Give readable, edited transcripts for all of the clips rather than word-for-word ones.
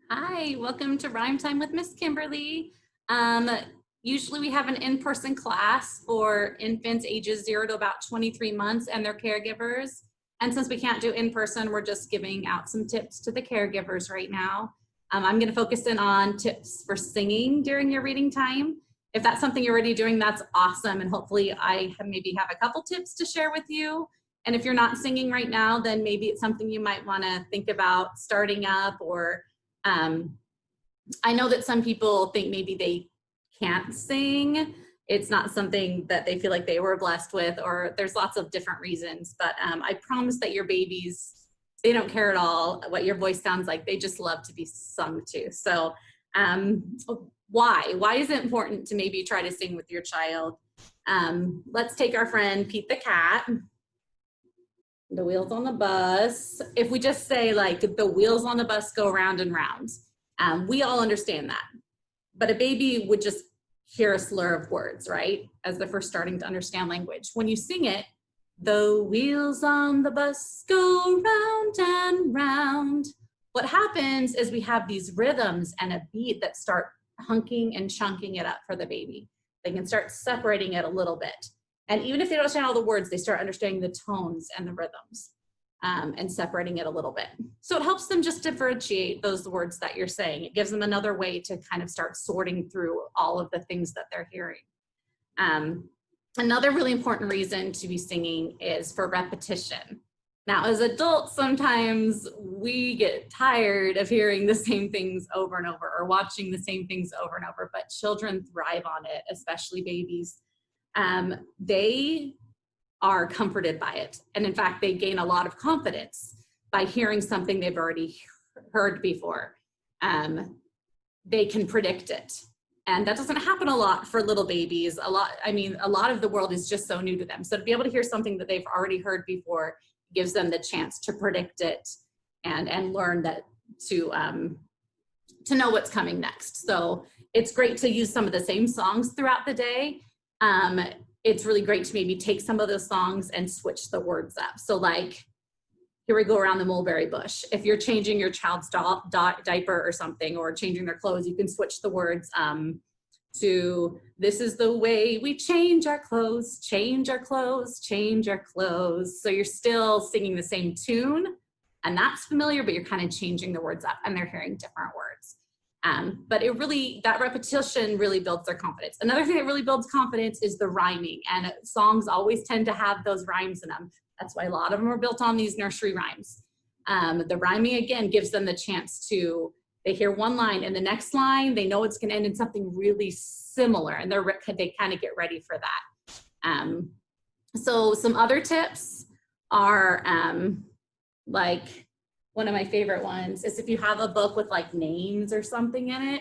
Hi, welcome to Rhyme Time with Miss Kimberly. Usually we have an in-person class for infants ages 0 to about 23 months and their caregivers. And since we can't do in-person, we're just giving out some tips to the caregivers right now. I'm going to focus in on tips for singing during your reading time. If that's something you're already doing, that's awesome. And hopefully maybe have a couple tips to share with you. And if you're not singing right now, then maybe it's something you might want to think about starting up. Or I know that some people think maybe they can't sing. It's not something that they feel like they were blessed with, or there's lots of different reasons. But I promise that your babies, they don't care at all what your voice sounds like. They just love to be sung to. So why is it important to maybe try to sing with your child? Let's take our friend Pete the cat. The wheels on the bus. If we just say like the wheels on the bus go round and round, we all understand that. But a baby would just hear a slur of words, right? As they're first starting to understand language. When you sing it, the wheels on the bus go round and round. What happens is we have these rhythms and a beat that start hunking and chunking it up for the baby. They can start separating it a little bit. And even if they don't understand all the words, they start understanding the tones and the rhythms and separating it a little bit. So it helps them just differentiate those words that you're saying. It gives them another way to kind of start sorting through all of the things that they're hearing. Another really important reason to be singing is for repetition. Now, as adults, sometimes we get tired of hearing the same things over and over or watching the same things over and over, but children thrive on it, especially babies. They are comforted by it. And in fact, they gain a lot of confidence by hearing something they've already heard before. They can predict it. And that doesn't happen a lot for little babies. A lot of the world is just so new to them. So to be able to hear something that they've already heard before gives them the chance to predict it and learn that to know what's coming next. So it's great to use some of the same songs throughout the day. It's really great to maybe take some of those songs and switch the words up. So like, here we go around the mulberry bush. If you're changing your child's diaper or something, or changing their clothes, you can switch the words to, this is the way we change our clothes, change our clothes, change our clothes. So you're still singing the same tune, and that's familiar, but you're kind of changing the words up and they're hearing different words. But that repetition really builds their confidence. Another thing that really builds confidence is the rhyming, and songs always tend to have those rhymes in them. That's why a lot of them are built on these nursery rhymes. The rhyming, again, gives them the chance to, they hear one line and the next line, they know it's gonna end in something really similar, and they kind of get ready for that. So some other tips are like, one of my favorite ones is if you have a book with like names or something in it,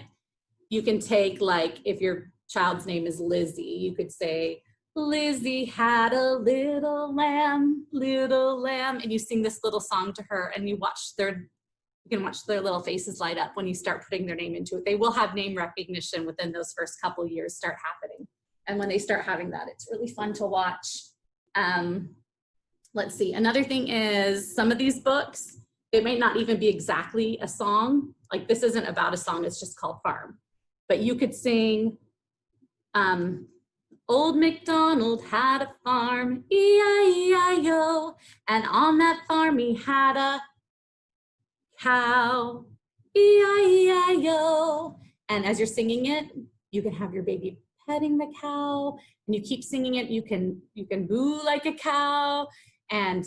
you can take, like, if your child's name is Lizzie, you could say, Lizzie had a little lamb, and you sing this little song to her, and you can watch their little faces light up when you start putting their name into it. They will have name recognition within those first couple years start happening. And when they start having that, it's really fun to watch. Let's see, another thing is some of these books, it may not even be exactly a song. Like, this isn't about a song, it's just called Farm. But you could sing, Old MacDonald had a farm, E-I-E-I-O, and on that farm he had a cow, E-I-E-I-O. And as you're singing it, you can have your baby petting the cow, and you keep singing it. You can boo like a cow, and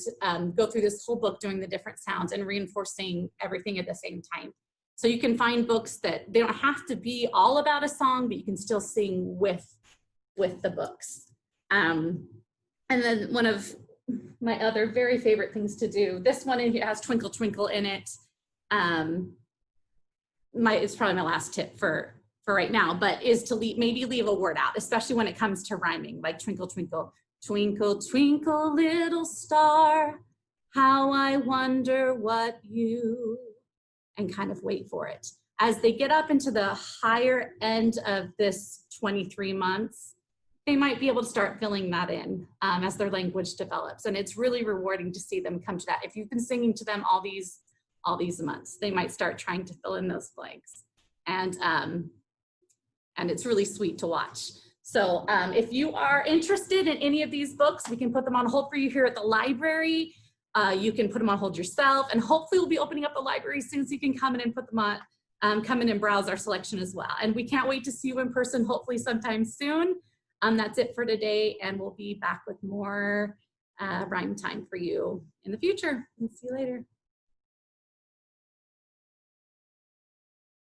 go through this whole book doing the different sounds and reinforcing everything at the same time. So you can find books that they don't have to be all about a song, but you can still sing with the books. And then one of my other very favorite things to do, this one in here has Twinkle Twinkle in it. It's probably my last tip for right now, but is to maybe leave a word out, especially when it comes to rhyming, like twinkle, twinkle. Twinkle, twinkle, little star, how I wonder what you, and kind of wait for it. As they get up into the higher end of this 23 months, they might be able to start filling that in as their language develops. And it's really rewarding to see them come to that. If you've been singing to them all these all these months. They might start trying to fill in those blanks. And it's really sweet to watch. So if you are interested in any of these books, we can put them on hold for you here at the library. You can put them on hold yourself, and hopefully we'll be opening up the library soon so you can come in and put them on, come in and browse our selection as well. And we can't wait to see you in person, hopefully sometime soon. That's it for today, and we'll be back with more rhyme time for you in the future. See you later.